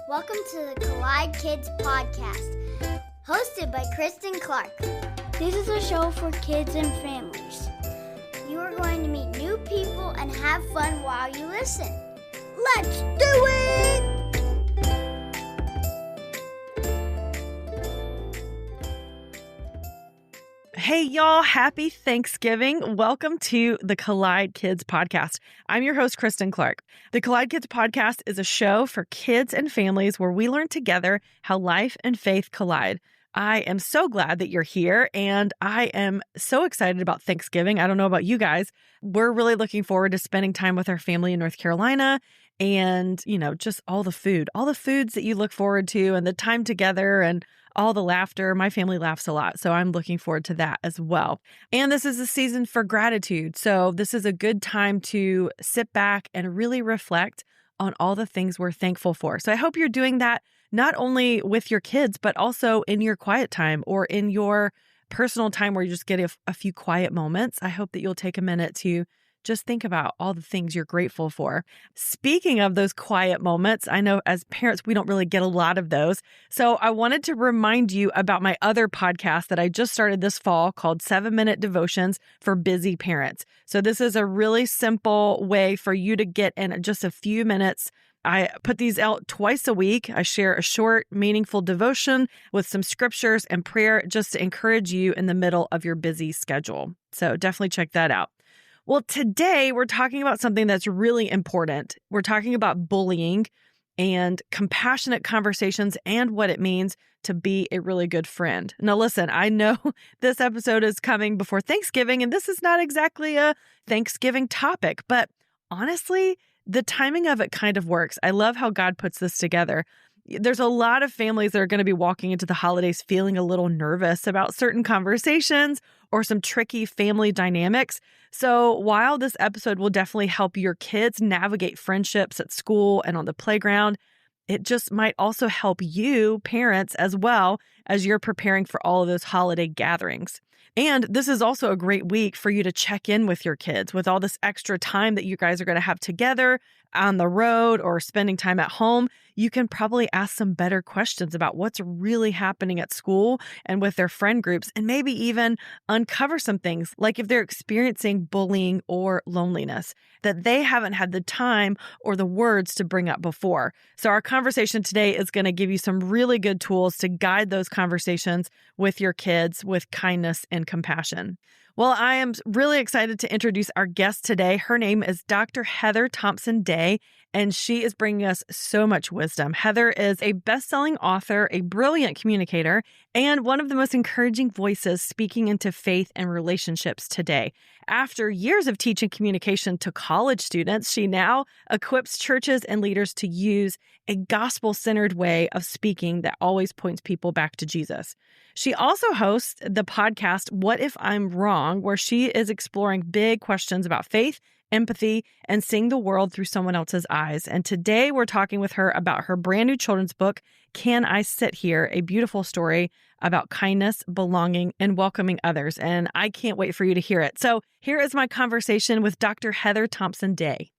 Welcome to the Collide Kids Podcast, hosted by Christen Clark. This is a show for kids and families. You are going to meet new people and have fun while you listen. Let's do it! Hey, y'all. Happy Thanksgiving. Welcome to the Collide Kids Podcast. I'm your host, Christen Clark. The Collide Kids Podcast is a show for kids and families where we learn together how life and faith collide. I am so glad that you're here, and I am so excited about Thanksgiving. I don't know about you guys. We're really looking forward to spending time with our family in North Carolina and, just all the foods that you look forward to and the time together and all the laughter. My family laughs a lot, so I'm looking forward to that as well. And this is a season for gratitude. So this is a good time to sit back and really reflect on all the things we're thankful for. So I hope you're doing that not only with your kids, but also in your quiet time or in your personal time where you just get a few quiet moments. I hope that you'll take a minute to just think about all the things you're grateful for. Speaking of those quiet moments, I know as parents, we don't really get a lot of those. So I wanted to remind you about my other podcast that I just started this fall called 7-Minute Devotions for Busy Parents. So this is a really simple way for you to get in just a few minutes. I put these out twice a week. I share a short, meaningful devotion with some scriptures and prayer just to encourage you in the middle of your busy schedule. So definitely check that out. Well, today we're talking about something that's really important. We're talking about bullying and compassionate conversations and what it means to be a really good friend. Now, listen, I know this episode is coming before Thanksgiving, and this is not exactly a Thanksgiving topic, but honestly, the timing of it kind of works. I love how God puts this together. There's a lot of families that are going to be walking into the holidays feeling a little nervous about certain conversations or some tricky family dynamics. So while this episode will definitely help your kids navigate friendships at school and on the playground, it just might also help you, parents, as well as you're preparing for all of those holiday gatherings. And this is also a great week for you to check in with your kids with all this extra time that you guys are going to have together on the road or spending time at home. You can probably ask some better questions about what's really happening at school and with their friend groups, and maybe even uncover some things like if they're experiencing bullying or loneliness that they haven't had the time or the words to bring up before. So our conversation today is going to give you some really good tools to guide those conversations with your kids with kindness and compassion. Well, I am really excited to introduce our guest today. Her name is Dr. Heather Thompson Day, and she is bringing us so much wisdom. Heather is a best-selling author, a brilliant communicator, and one of the most encouraging voices speaking into faith and relationships today. After years of teaching communication to college students, she now equips churches and leaders to use a gospel-centered way of speaking that always points people back to Jesus. She also hosts the podcast, What If I'm Wrong?, where she is exploring big questions about faith, empathy, and seeing the world through someone else's eyes. And today we're talking with her about her brand new children's book, Can I Sit Here? A beautiful story about kindness, belonging, and welcoming others. And I can't wait for you to hear it. So here is my conversation with Dr. Heather Thompson Day.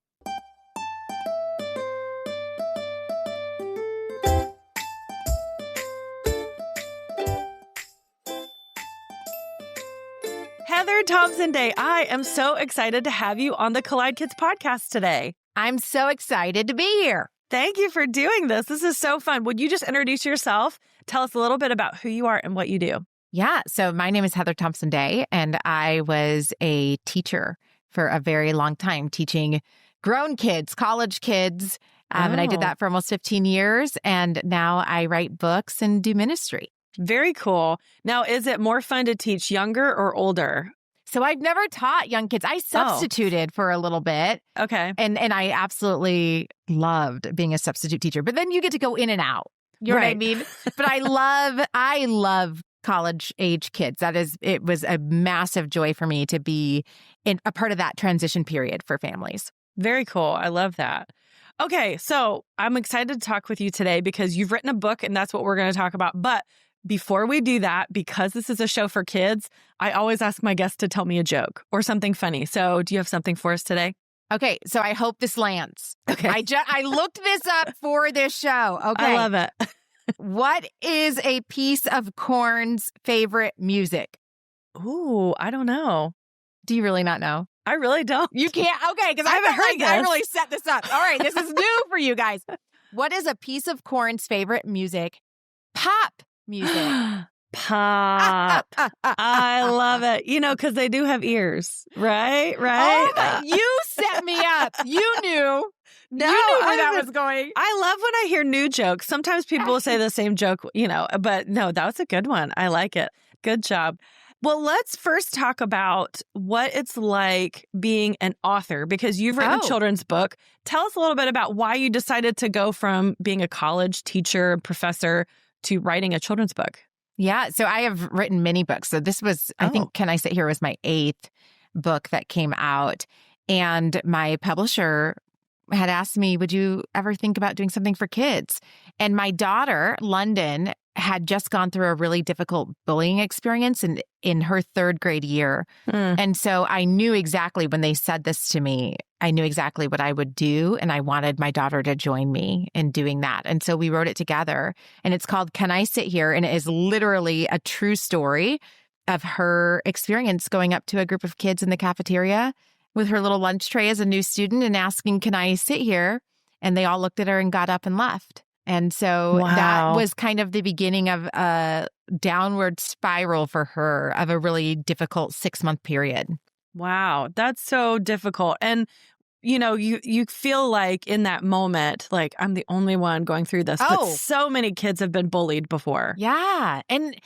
Heather Thompson Day, I am so excited to have you on the Collide Kids podcast today. I'm so excited to be here. Thank you for doing this. This is so fun. Would you just introduce yourself? Tell us a little bit about who you are and what you do. Yeah. So my name is Heather Thompson Day, and I was a teacher for a very long time, teaching grown kids, college kids. And I did that for almost 15 years. And now I write books and do ministry. Very cool. Now, is it more fun to teach younger or older? So I've never taught young kids. I substituted for a little bit. Okay. And I absolutely loved being a substitute teacher. But then you get to go in and out. You know what I mean? But I love college age kids. It was a massive joy for me to be in a part of that transition period for families. Very cool. I love that. Okay. So I'm excited to talk with you today because you've written a book and that's what we're going to talk about. But before we do that, because this is a show for kids, I always ask my guests to tell me a joke or something funny. So do you have something for us today? Okay, so I hope this lands. Okay. I looked this up for this show. Okay. I love it. What is a piece of corn's favorite music? Ooh, I don't know. Do you really not know? I really don't. You can't? Okay, because I haven't heard this. I really set this up. All right, this is new for you guys. What is a piece of corn's favorite music? Pop music. Pop. I love it. Because they do have ears, right? Right? Oh, you set me up. You knew. No, you knew where that was going. I love when I hear new jokes. Sometimes people will say the same joke, but no, that was a good one. I like it. Good job. Well, let's first talk about what it's like being an author, because you've written a children's book. Tell us a little bit about why you decided to go from being a college teacher, professor, to writing a children's book. Yeah. So I have written many books. So this was, I think, Can I Sit Here was my 8th book that came out. And my publisher had asked me, would you ever think about doing something for kids? And my daughter, London, had just gone through a really difficult bullying experience in her 3rd grade year. And so I knew exactly when they said this to me, I knew exactly what I would do. And I wanted my daughter to join me in doing that. And so we wrote it together. And it's called Can I Sit Here? And it is literally a true story of her experience going up to a group of kids in the cafeteria with her little lunch tray as a new student and asking, can I sit here? And they all looked at her and got up and left. And so that was kind of the beginning of a downward spiral for her of a really difficult 6-month period. Wow. That's so difficult. And, you feel like in that moment, like I'm the only one going through this. But so many kids have been bullied before. Yeah. And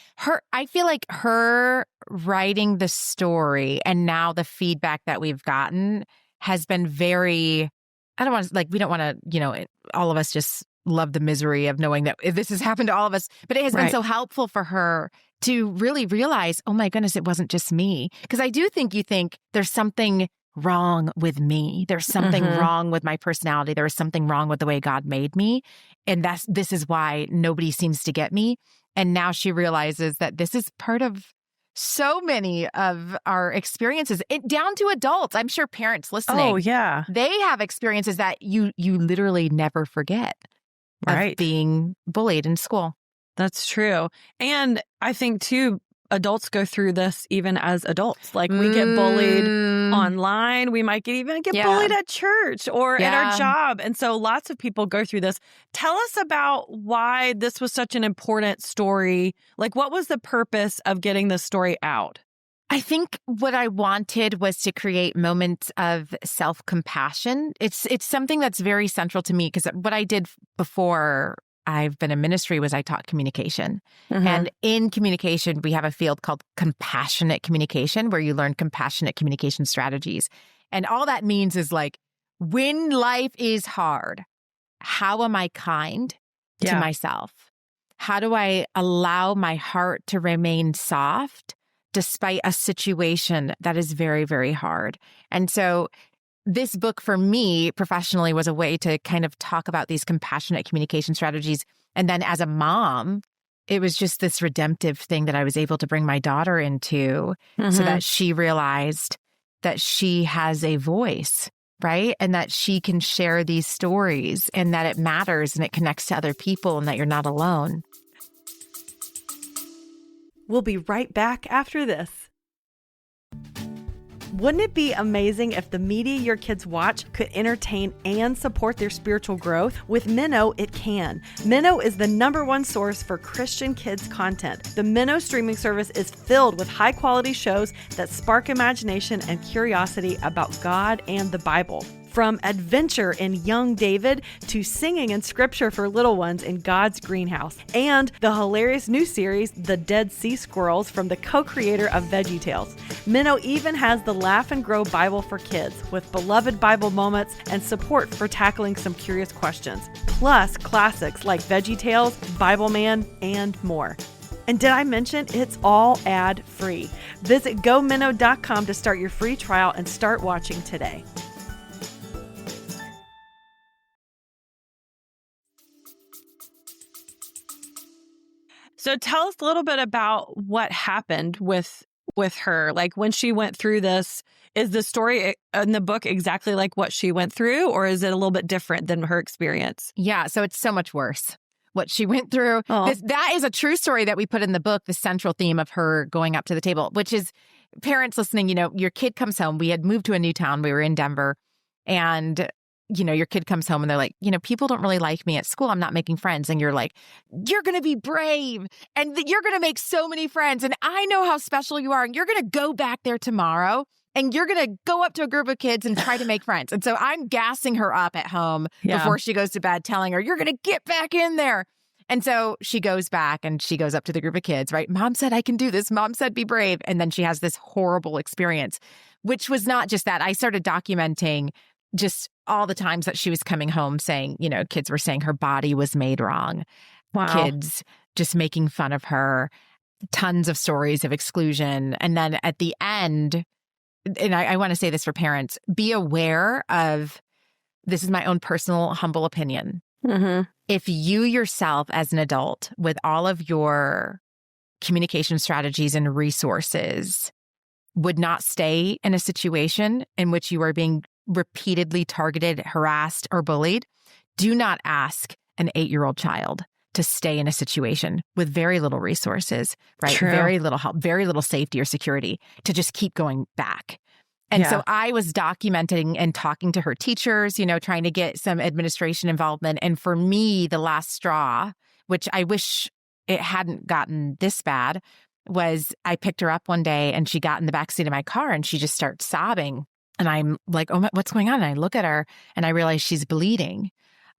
I feel like her writing the story and now the feedback that we've gotten has been very, we don't want to, all of us just love the misery of knowing that this has happened to all of us, but it has been so helpful for her to really realize, oh my goodness, it wasn't just me. Because I do think you think there's something wrong with me. There's something wrong with my personality. There is something wrong with the way God made me. And this is why nobody seems to get me. And now she realizes that this is part of so many of our experiences, down to adults. I'm sure parents listening. Oh, yeah. They have experiences that you literally never forget. Right. Of being bullied in school. That's true. And I think, too, adults go through this even as adults. Like we get bullied online. We might even get bullied at church or at our job. And so lots of people go through this. Tell us about why this was such an important story. Like, what was the purpose of getting this story out? I think what I wanted was to create moments of self-compassion. It's something that's very central to me because what I did before I've been in ministry was I taught communication. And in communication, we have a field called compassionate communication where you learn compassionate communication strategies. And all that means is like, when life is hard, how am I kind to myself? How do I allow my heart to remain soft despite a situation that is very, very hard? And so this book for me professionally was a way to kind of talk about these compassionate communication strategies. And then as a mom, it was just this redemptive thing that I was able to bring my daughter into so that she realized that she has a voice, right? And that she can share these stories and that it matters and it connects to other people and that you're not alone. We'll be right back after this. Wouldn't it be amazing if the media your kids watch could entertain and support their spiritual growth? With Minnow, it can. Minnow is the #1 source for Christian kids content. The Minnow streaming service is filled with high-quality shows that spark imagination and curiosity about God and the Bible. From adventure in young David to singing and scripture for little ones in God's greenhouse, and the hilarious new series, The Dead Sea Squirrels, from the co-creator of VeggieTales. Minnow even has the Laugh and Grow Bible for kids, with beloved Bible moments and support for tackling some curious questions. Plus classics like VeggieTales, Bible Man, and more. And did I mention it's all ad-free? Visit gominnow.com to start your free trial and start watching today. So tell us a little bit about what happened with her. Like when she went through this, Is the story in the book exactly like what she went through, or is it a little bit different than her experience? Yeah, so it's so much worse what she went through. Oh. That is a true story that we put in the book, the central theme of her going up to the table, which is parents listening, your kid comes home. We had moved to a new town. We were in Denver. And, your kid comes home and they're like, people don't really like me at school. I'm not making friends. And you're like, you're going to be brave and you're going to make so many friends. And I know how special you are. And you're going to go back there tomorrow. And you're going to go up to a group of kids and try to make friends. And so I'm gassing her up at home before she goes to bed, telling her, you're going to get back in there. And so she goes back and she goes up to the group of kids, right? Mom said, I can do this. Mom said, be brave. And then she has this horrible experience, which was not just that. I started documenting just all the times that she was coming home saying, kids were saying her body was made wrong. Wow. Kids just making fun of her, tons of stories of exclusion. And then at the end, and I want to say this for parents, be aware of, this is my own personal humble opinion. Mm-hmm. If you yourself as an adult with all of your communication strategies and resources would not stay in a situation in which you are being repeatedly targeted, harassed, or bullied, do not ask an 8-year-old child to stay in a situation with very little resources, right? True. Very little help, very little safety or security to just keep going back. And so I was documenting and talking to her teachers, trying to get some administration involvement. And for me, the last straw, which I wish it hadn't gotten this bad, was I picked her up one day and she got in the backseat of my car and she just starts sobbing. And I'm like, oh, what's going on? And I look at her and I realize she's bleeding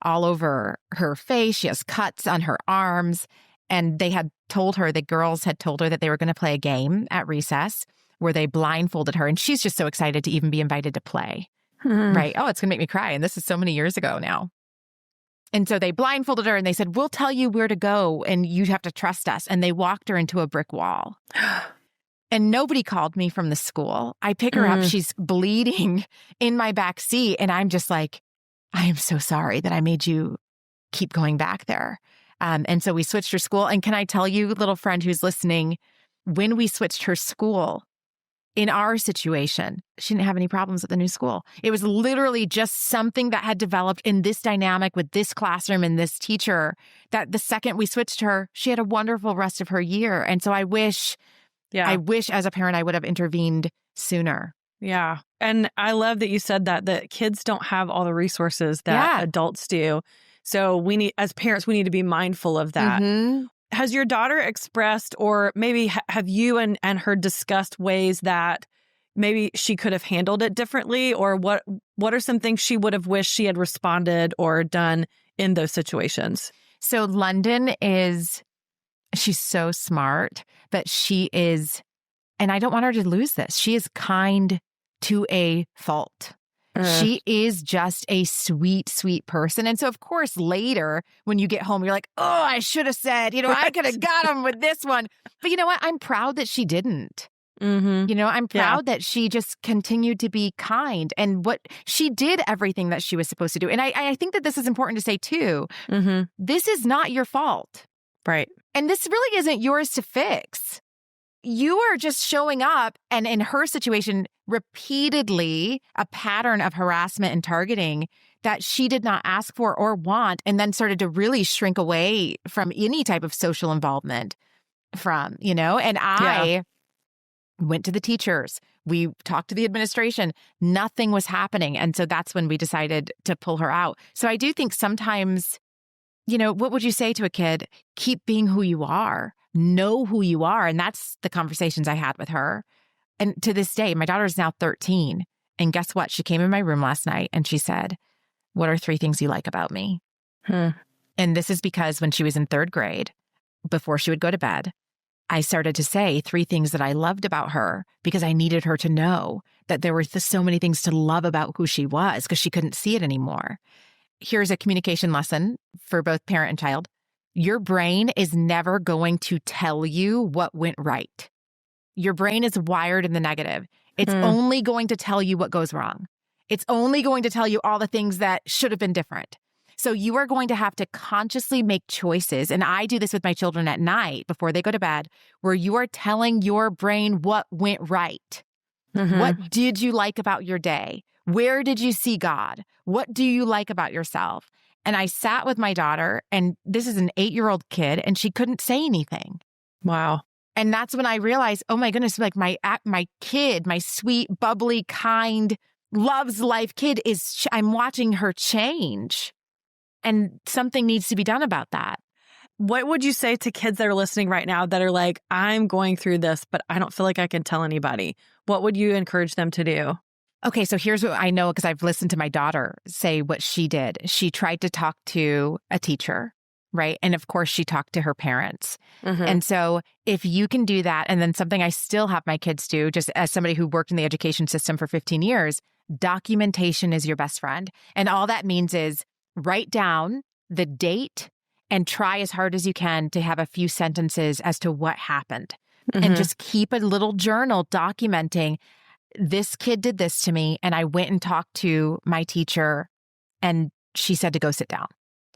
all over her face. She has cuts on her arms. And they had told her, the girls had told her that they were going to play a game at recess where they blindfolded her. And she's just so excited to even be invited to play, right? Oh, it's going to make me cry. And this is so many years ago now. And so they blindfolded her and they said, we'll tell you where to go and you have to trust us. And they walked her into a brick wall. And nobody called me from the school. I pick her up. She's bleeding in my back seat. And I'm just like, I am so sorry that I made you keep going back there. And so we switched her school. And can I tell you, little friend who's listening, when we switched her school, in our situation, she didn't have any problems at the new school. It was literally just something that had developed in this dynamic with this classroom and this teacher that the second we switched her, she had a wonderful rest of her year. And so I wish as a parent, I would have intervened sooner. Yeah. And I love that you said that kids don't have all the resources that adults do. So as parents, we need to be mindful of that. Mm-hmm. Has your daughter expressed, or maybe have you and her discussed ways that maybe she could have handled it differently? Or what are some things she would have wished she had responded or done in those situations? So London she's so smart, but she is, and I don't want her to lose this, she is kind to a fault. She is just a sweet, sweet person. And so, of course, later when you get home, you're like, oh, I should have said, I could have got him with this one. But you know what? I'm proud that she didn't. Mm-hmm. I'm proud that she just continued to be kind and she did everything that she was supposed to do. And I think that this is important to say, too. Mm-hmm. This is not your fault. Right. And this really isn't yours to fix. You are just showing up, and in her situation, repeatedly a pattern of harassment and targeting that she did not ask for or want, and then started to really shrink away from any type of social involvement from, and I went to the teachers. We talked to the administration. Nothing was happening. And so that's when we decided to pull her out. So I do think sometimes, what would you say to a kid? Keep being who you are. Know who you are. And that's the conversations I had with her. And to this day, my daughter is now 13. And guess what? She came in my room last night and she said, what are 3 things you like about me? And this is because when she was in 3rd grade, before she would go to bed, I started to say 3 things that I loved about her because I needed her to know that there were so many things to love about who she was because she couldn't see it anymore. Here's a communication lesson for both parent and child. Your brain is never going to tell you what went right. Your brain is wired in the negative. It's only going to tell you what goes wrong. It's only going to tell you all the things that should have been different. So you are going to have to consciously make choices. And I do this with my children at night before they go to bed, where you are telling your brain what went right. Mm-hmm. What did you like about your day? Where did you see God? What do you like about yourself? And I sat with my daughter, and this is an 8-year-old kid, and she couldn't say anything. Wow. And that's when I realized, oh my goodness, like my kid, my sweet, bubbly, kind, loves life kid I'm watching her change. And something needs to be done about that. What would you say to kids that are listening right now that are like, I'm going through this, but I don't feel like I can tell anybody? What would you encourage them to do? Okay, so here's what I know because I've listened to my daughter say what she did. She tried to talk to a teacher, right? And of course, she talked to her parents. Mm-hmm. And so if you can do that, and then something I still have my kids do, just as somebody who worked in the education system for 15 years, documentation is your best friend. And all that means is write down the date and try as hard as you can to have a few sentences as to what happened. Mm-hmm. And just keep a little journal documenting, this kid did this to me, and I went and talked to my teacher, and she said to go sit down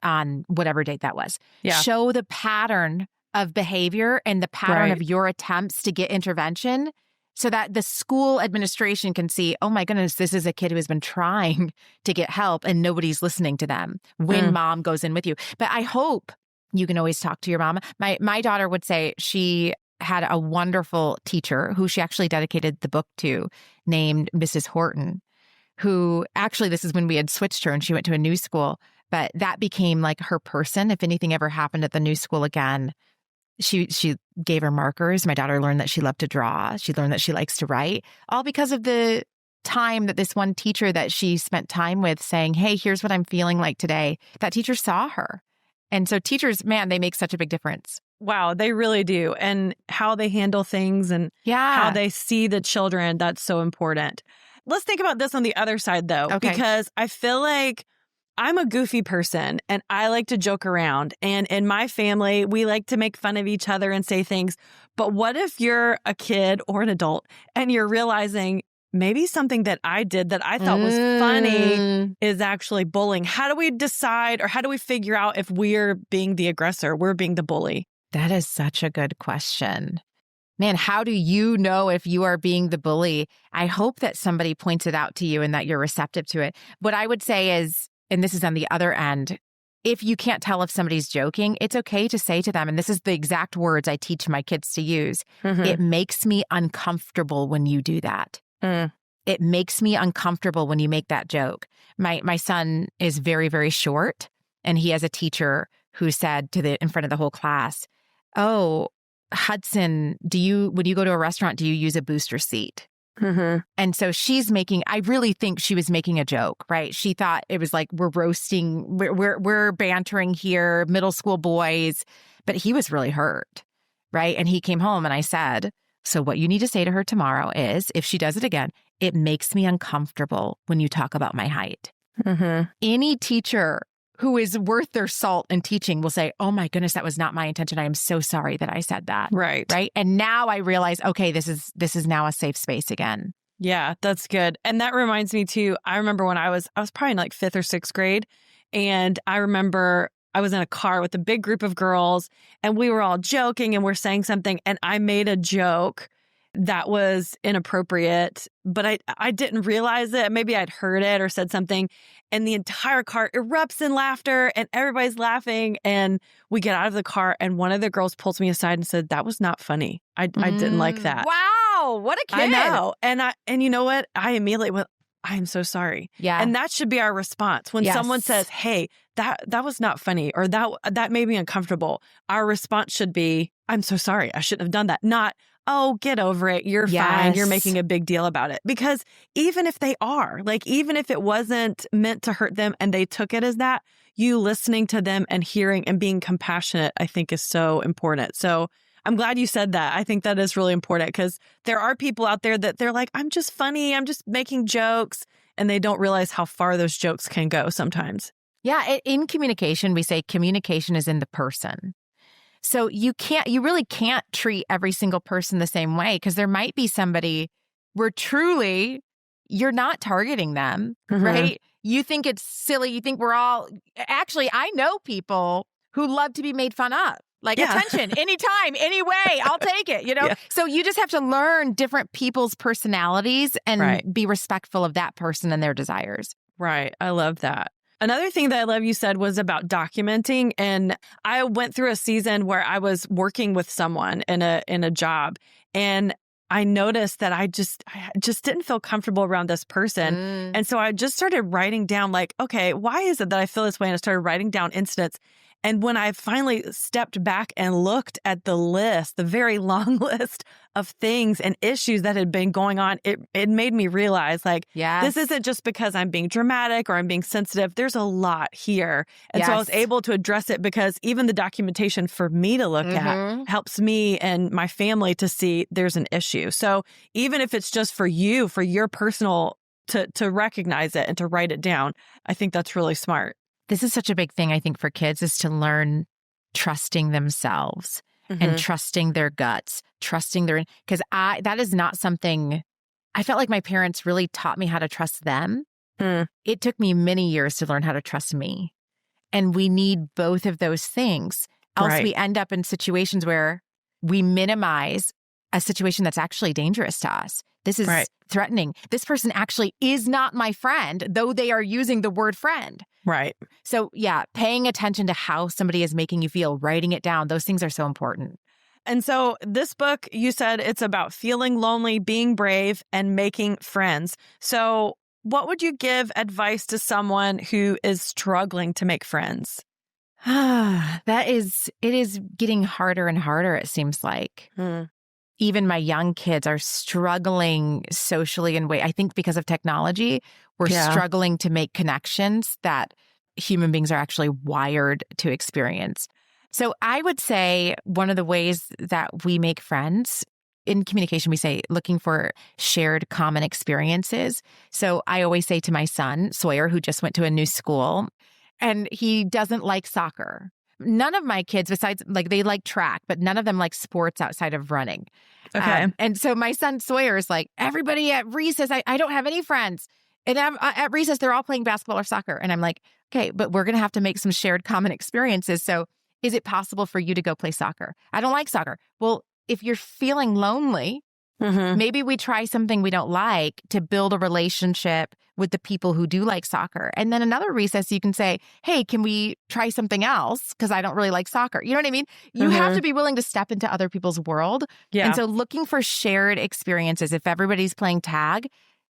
on whatever date that was. Yeah. Show the pattern of behavior and the pattern of your attempts to get intervention so that the school administration can see, oh my goodness, this is a kid who has been trying to get help and nobody's listening to them when mom goes in with you. But I hope you can always talk to your mom. My daughter would say she had a wonderful teacher who she actually dedicated the book to, named Mrs. Horton, who actually, this is when we had switched her and she went to a new school, but that became like her person. If anything ever happened at the new school again, she gave her markers. My daughter learned that she loved to draw. She learned that she likes to write, all because of the time that this one teacher that she spent time with saying, hey, here's what I'm feeling like today. That teacher saw her. And so teachers, man, they make such a big difference. Wow, they really do. And how they handle things and how they see the children, that's so important. Let's think about this on the other side, though, because I feel like I'm a goofy person and I like to joke around. And in my family, we like to make fun of each other and say things. But what if you're a kid or an adult and you're realizing maybe something that I did that I thought was funny is actually bullying? How do we decide, or how do we figure out if we're being the aggressor, we're being the bully? That is such a good question. Man, how do you know if you are being the bully? I hope that somebody points it out to you and that you're receptive to it. What I would say is, and this is on the other end, if you can't tell if somebody's joking, it's okay to say to them, and this is the exact words I teach my kids to use, it makes me uncomfortable when you do that. It makes me uncomfortable when you make that joke. My son is very, very short, and he has a teacher who said in front of the whole class, oh, Hudson, when you go to a restaurant, do you use a booster seat? And so I really think she was making a joke, right? She thought it was like, we're roasting, we're bantering here, middle school boys, but he was really hurt, right? And he came home and I said, so what you need to say to her tomorrow is, if she does it again, it makes me uncomfortable when you talk about my height. Any teacher who is worth their salt in teaching will say, oh my goodness, that was not my intention. I am so sorry that I said that. Right. Right. And now I realize, okay, this is now a safe space again. Yeah, that's good. And that reminds me too, I remember when I was probably in like 5th or 6th grade. And I remember I was in a car with a big group of girls and we were all joking and we're saying something. And I made a joke that was inappropriate, but I didn't realize it. Maybe I'd heard it or said something, and the entire car erupts in laughter and everybody's laughing. And we get out of the car and one of the girls pulls me aside and said, that was not funny. I didn't like that. Wow. What a kid. I know. And you know what? I immediately went, I am so sorry. Yeah. And that should be our response. When someone says, hey, that was not funny, or that made me uncomfortable, our response should be, I'm so sorry. I shouldn't have done that. Not, oh, get over it. You're fine. You're making a big deal about it. Because even if they are, like, even if it wasn't meant to hurt them and they took it as that, you listening to them and hearing and being compassionate, I think is so important. So I'm glad you said that. I think that is really important because there are people out there that they're like, I'm just funny. I'm just making jokes. And they don't realize how far those jokes can go sometimes. Yeah. In communication, we say communication is in the person. So you really can't treat every single person the same way, because there might be somebody where truly you're not targeting them, right? You think it's silly. You think actually, I know people who love to be made fun of. Like attention, anytime, any way, I'll take it, Yeah. So you just have to learn different people's personalities and be respectful of that person and their desires. Right. I love that. Another thing that I love you said was about documenting. And I went through a season where I was working with someone in a job, and I noticed that I just didn't feel comfortable around this person. And so I just started writing down like, okay, why is it that I feel this way? And I started writing down incidents. And when I finally stepped back and looked at the list, the very long list of things and issues that had been going on, it made me realize like, this isn't just because I'm being dramatic or I'm being sensitive. There's a lot here. And so I was able to address it because even the documentation for me to look at helps me and my family to see there's an issue. So even if it's just for you, for your personal, to recognize it and to write it down, I think that's really smart. This is such a big thing, I think, for kids is to learn trusting themselves and trusting their guts, because that is not something, I felt like my parents really taught me how to trust them. It took me many years to learn how to trust me. And we need both of those things. Else we end up in situations where we minimize a situation that's actually dangerous to us. This is threatening. This person actually is not my friend, though they are using the word friend. Right. So paying attention to how somebody is making you feel, writing it down, those things are so important. And so this book, you said it's about feeling lonely, being brave, and making friends. So what would you give advice to someone who is struggling to make friends? It is getting harder and harder, it seems like. Even my young kids are struggling socially in way. I think because of technology, we're struggling to make connections that human beings are actually wired to experience. So I would say one of the ways that we make friends in communication, we say looking for shared common experiences. So I always say to my son, Sawyer, who just went to a new school, and he doesn't like soccer. None of my kids, besides they like track, but none of them like sports outside of running. Okay. And so my son Sawyer is like, everybody at recess, I don't have any friends. And at recess, they're all playing basketball or soccer. And I'm like, okay, but we're going to have to make some shared common experiences. So is it possible for you to go play soccer? I don't like soccer. Well, if you're feeling lonely, maybe we try something we don't like to build a relationship with the people who do like soccer. And then another recess, you can say, hey, can we try something else? Because I don't really like soccer. You know what I mean? You have to be willing to step into other people's world. Yeah. And so looking for shared experiences, if everybody's playing tag,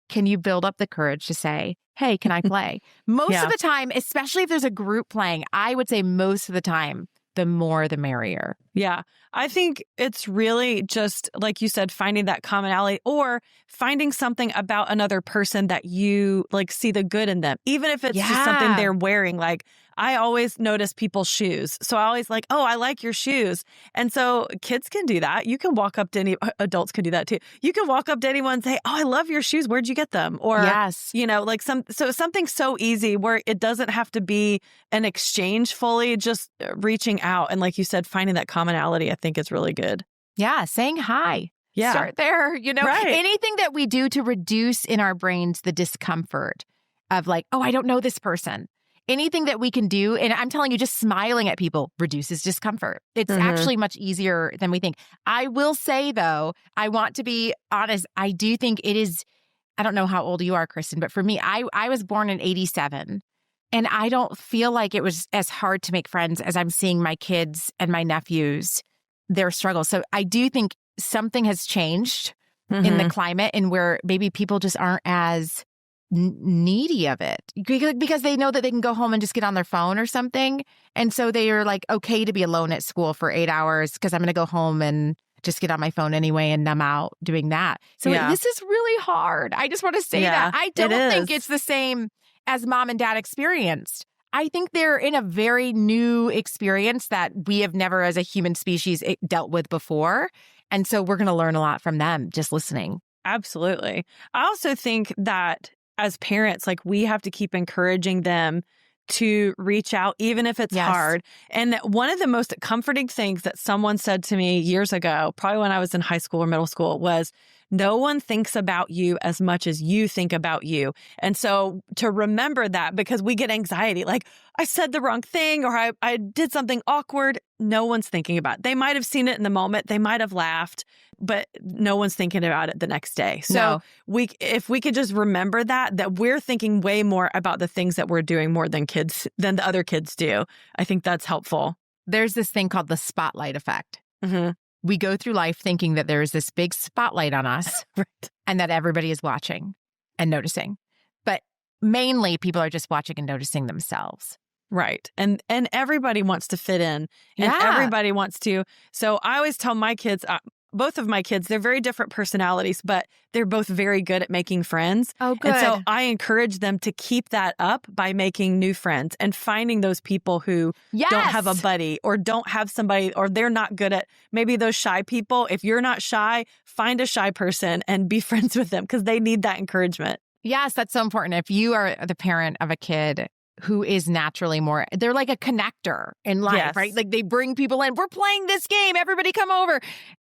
can you build up the courage to say, hey, can I play? Most of the time, especially if there's a group playing, I would say most of the time, the more the merrier. Yeah. I think it's really just, like you said, finding that commonality or finding something about another person that you see the good in them, even if it's just something they're wearing. Like I always notice people's shoes. So I always oh, I like your shoes. And so kids can do that. You can walk up to adults can do that too. You can walk up to anyone and say, oh, I love your shoes. Where'd you get them? Or, something so easy where it doesn't have to be an exchange fully, just reaching out. And like you said, finding that commonality, I think is really good. Yeah. Saying hi. Yeah. Start there. Anything that we do to reduce in our brains the discomfort of oh, I don't know this person. Anything that we can do, and I'm telling you, just smiling at people reduces discomfort. It's actually much easier than we think. I will say, though, I want to be honest. I do think it is, I don't know how old you are, Christen, but for me, I was born in 87, and I don't feel like it was as hard to make friends as I'm seeing my kids and my nephews, their struggles. So I do think something has changed in the climate and where maybe people just aren't as needy of it because they know that they can go home and just get on their phone or something. And so they are okay to be alone at school for 8 hours because I'm going to go home and just get on my phone anyway and numb out doing that. So this is really hard. I just want to say that. I don't think it's the same as mom and dad experienced. I think they're in a very new experience that we have never as a human species dealt with before. And so we're going to learn a lot from them just listening. Absolutely. I also think that as parents, we have to keep encouraging them to reach out, even if it's hard. And one of the most comforting things that someone said to me years ago, probably when I was in high school or middle school, was No one thinks about you as much as you think about you. And so to remember that, because we get anxiety, like I said the wrong thing or I did something awkward, no one's thinking about it. They might have seen it in the moment. They might have laughed, but no one's thinking about it the next day. So if we could just remember that we're thinking way more about the things that we're doing more than the other kids do, I think that's helpful. There's this thing called the spotlight effect. Mm-hmm. We go through life thinking that there is this big spotlight on us Right. and that everybody is watching and noticing. But mainly people are just watching and noticing themselves. Right. And everybody wants to fit in and everybody wants to. So I always tell my kids, both of my kids, they're very different personalities, but they're both very good at making friends. Oh, good. And so I encourage them to keep that up by making new friends and finding those people who don't have a buddy or don't have somebody, or they're not good at maybe those shy people. If you're not shy, find a shy person and be friends with them because they need that encouragement. Yes, that's so important. If you are the parent of a kid who is naturally more, they're like a connector in life, right? Like they bring people in. We're playing this game. Everybody come over.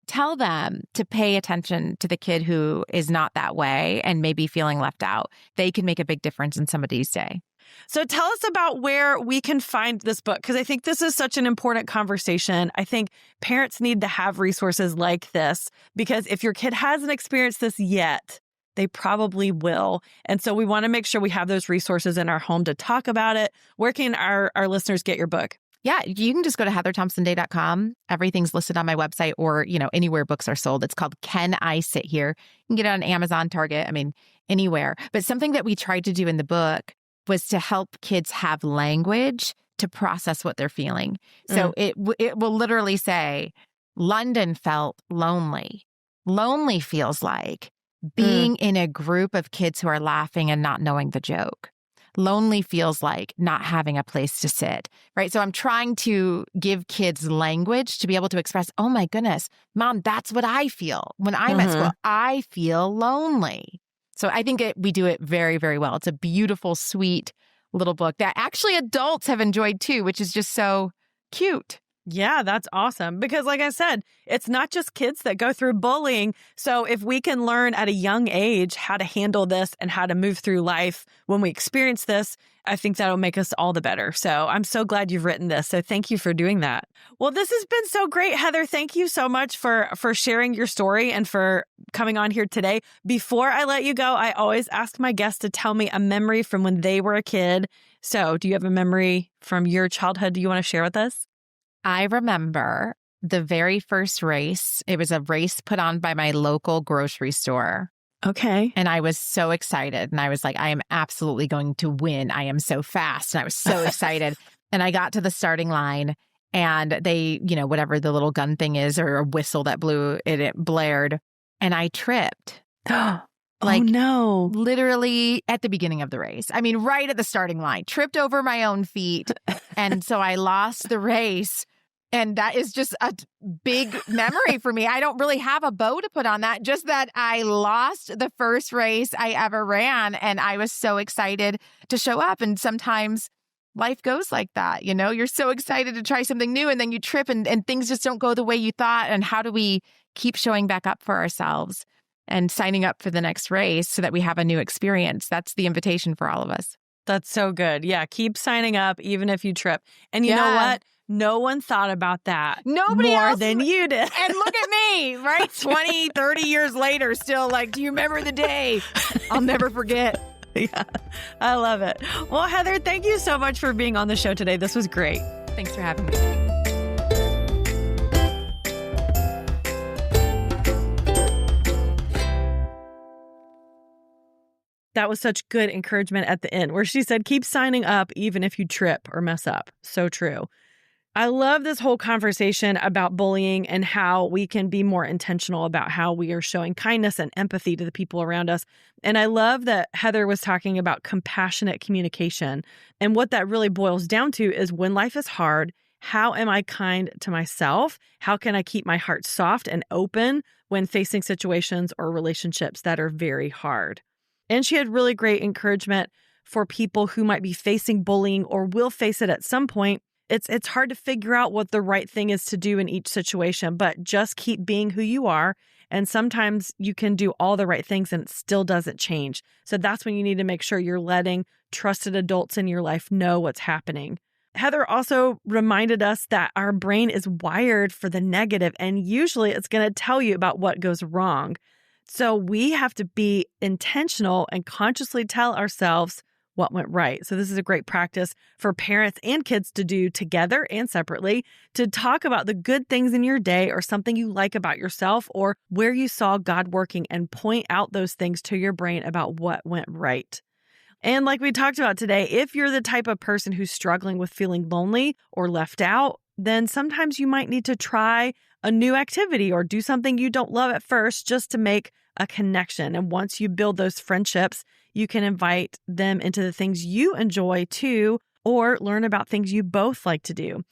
Tell them to pay attention to the kid who is not that way and maybe feeling left out. They can make a big difference in somebody's day. So tell us about where we can find this book, because I think this is such an important conversation. I think parents need to have resources like this, because if your kid hasn't experienced this yet, they probably will. And so we want to make sure we have those resources in our home to talk about it. Where can our listeners get your book? Yeah, you can just go to heatherthompsonday.com. Everything's listed on my website or, anywhere books are sold. It's called Can I Sit Here? You can get it on Amazon, Target, anywhere. But something that we tried to do in the book was to help kids have language to process what they're feeling. So it will literally say, London felt lonely. Lonely feels like being in a group of kids who are laughing and not knowing the joke. Lonely feels like not having a place to sit, right? So I'm trying to give kids language to be able to express, oh my goodness, Mom, that's what I feel. When I'm at school, I feel lonely. So I think we do it very, very well. It's a beautiful, sweet little book that actually adults have enjoyed too, which is just so cute. Yeah, that's awesome. Because like I said, it's not just kids that go through bullying. So if we can learn at a young age how to handle this and how to move through life when we experience this, I think that'll make us all the better. So I'm so glad you've written this. So thank you for doing that. Well, this has been so great, Heather. Thank you so much for sharing your story and for coming on here today. Before I let you go, I always ask my guests to tell me a memory from when they were a kid. So do you have a memory from your childhood you want to share with us? I remember the very first race. It was a race put on by my local grocery store. Okay. And I was so excited. And I was like, I am absolutely going to win. I am so fast. And I was so excited. And I got to the starting line and they, whatever the little gun thing is or a whistle that blew, it blared. And I tripped. Oh, no. Literally at the beginning of the race. Right at the starting line. Tripped over my own feet. And so I lost the race. And that is just a big memory for me. I don't really have a bow to put on that, just that I lost the first race I ever ran. And I was so excited to show up. And sometimes life goes like that. You're so excited to try something new and then you trip and things just don't go the way you thought. And how do we keep showing back up for ourselves and signing up for the next race so that we have a new experience? That's the invitation for all of us. That's so good. Yeah. Keep signing up, even if you trip. And you know what? No one thought about that Nobody more else than you did. And look at me, right? 20, 30 years later, still like, do you remember the day? I'll never forget. Yeah, I love it. Well, Heather, thank you so much for being on the show today. This was great. Thanks for having me. That was such good encouragement at the end where she said, keep signing up even if you trip or mess up. So true. I love this whole conversation about bullying and how we can be more intentional about how we are showing kindness and empathy to the people around us. And I love that Heather was talking about compassionate communication. And what that really boils down to is when life is hard, how am I kind to myself? How can I keep my heart soft and open when facing situations or relationships that are very hard? And she had really great encouragement for people who might be facing bullying or will face it at some point. It's hard to figure out what the right thing is to do in each situation, but just keep being who you are And sometimes you can do all the right things and it still doesn't change. So that's when you need to make sure you're letting trusted adults in your life know what's happening. Heather also reminded us that our brain is wired for the negative, and usually it's going to tell you about what goes wrong. So we have to be intentional and consciously tell ourselves what went right. So this is a great practice for parents and kids to do together and separately, to talk about the good things in your day or something you like about yourself or where you saw God working, and point out those things to your brain about what went right. And like we talked about today, if you're the type of person who's struggling with feeling lonely or left out, then sometimes you might need to try a new activity or do something you don't love at first just to make a connection. And once you build those friendships, you can invite them into the things you enjoy too, or learn about things you both like to do.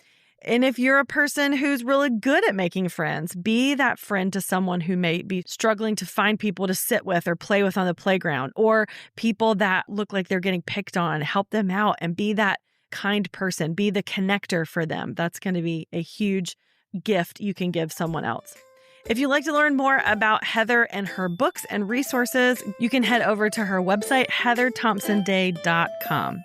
And if you're a person who's really good at making friends, be that friend to someone who may be struggling to find people to sit with or play with on the playground, or people that look like they're getting picked on. Help them out and be that kind person. Be the connector for them. That's going to be a huge gift you can give someone else. If you'd like to learn more about Heather and her books and resources, you can head over to her website, heatherthompsonday.com.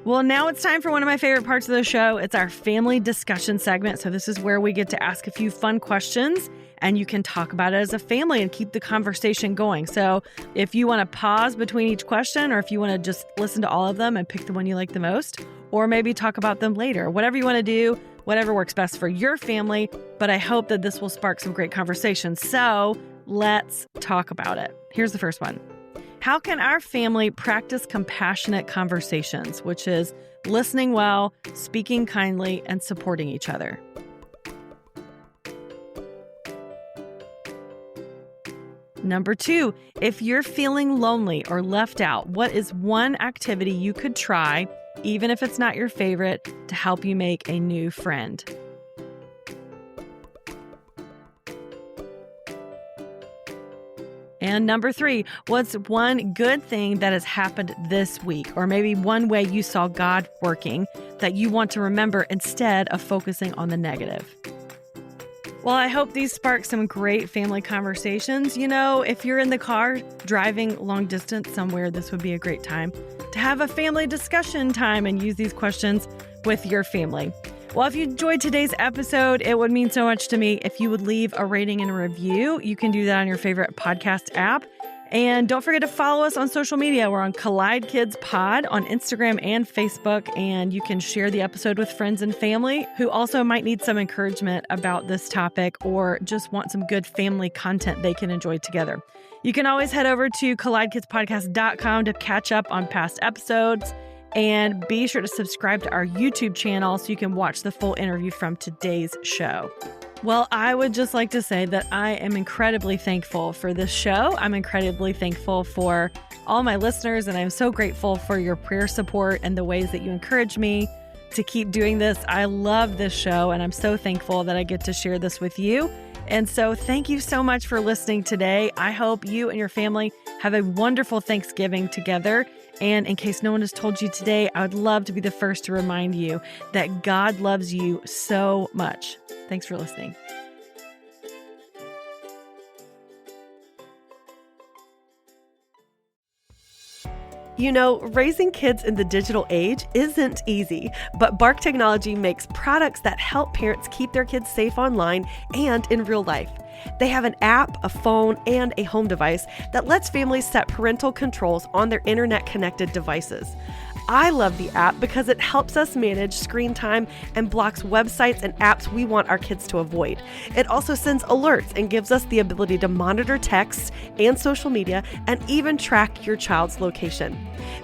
Well, now it's time for one of my favorite parts of the show. It's our family discussion segment. So this is where we get to ask a few fun questions and you can talk about it as a family and keep the conversation going. So if you want to pause between each question, or if you want to just listen to all of them and pick the one you like the most, or maybe talk about them later, whatever you want to do, whatever works best for your family. But I hope that this will spark some great conversations. So let's talk about it. Here's the first one. How can our family practice compassionate conversations, which is listening well, speaking kindly, and supporting each other? Number 2, if you're feeling lonely or left out, what is one activity you could try, even if it's not your favorite, to help you make a new friend? And number 3, what's one good thing that has happened this week? Or maybe one way you saw God working that you want to remember instead of focusing on the negative? Well, I hope these spark some great family conversations. You know, if you're in the car driving long distance somewhere, this would be a great time to have a family discussion time and use these questions with your family. Well, if you enjoyed today's episode, it would mean so much to me if you would leave a rating and a review. You can do that on your favorite podcast app. And don't forget to follow us on social media. We're on Collide Kids Pod on Instagram and Facebook. And you can share the episode with friends and family who also might need some encouragement about this topic or just want some good family content they can enjoy together. You can always head over to collidekidspodcast.com to catch up on past episodes. And be sure to subscribe to our YouTube channel so you can watch the full interview from today's show. Well, I would just like to say that I am incredibly thankful for this show. I'm incredibly thankful for all my listeners, and I'm so grateful for your prayer support and the ways that you encourage me to keep doing this. I love this show, and I'm so thankful that I get to share this with you. And so thank you so much for listening today. I hope you and your family have a wonderful Thanksgiving together. And in case no one has told you today, I would love to be the first to remind you that God loves you so much. Thanks for listening. You know, raising kids in the digital age isn't easy, but Bark Technology makes products that help parents keep their kids safe online and in real life. They have an app, a phone, and a home device that lets families set parental controls on their internet-connected devices. I love the app because it helps us manage screen time and blocks websites and apps we want our kids to avoid. It also sends alerts and gives us the ability to monitor texts and social media and even track your child's location.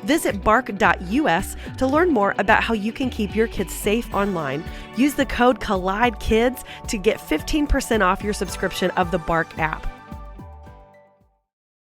Visit bark.us to learn more about how you can keep your kids safe online. Use the code COLLIDEKIDS to get 15% off your subscription of the Bark app.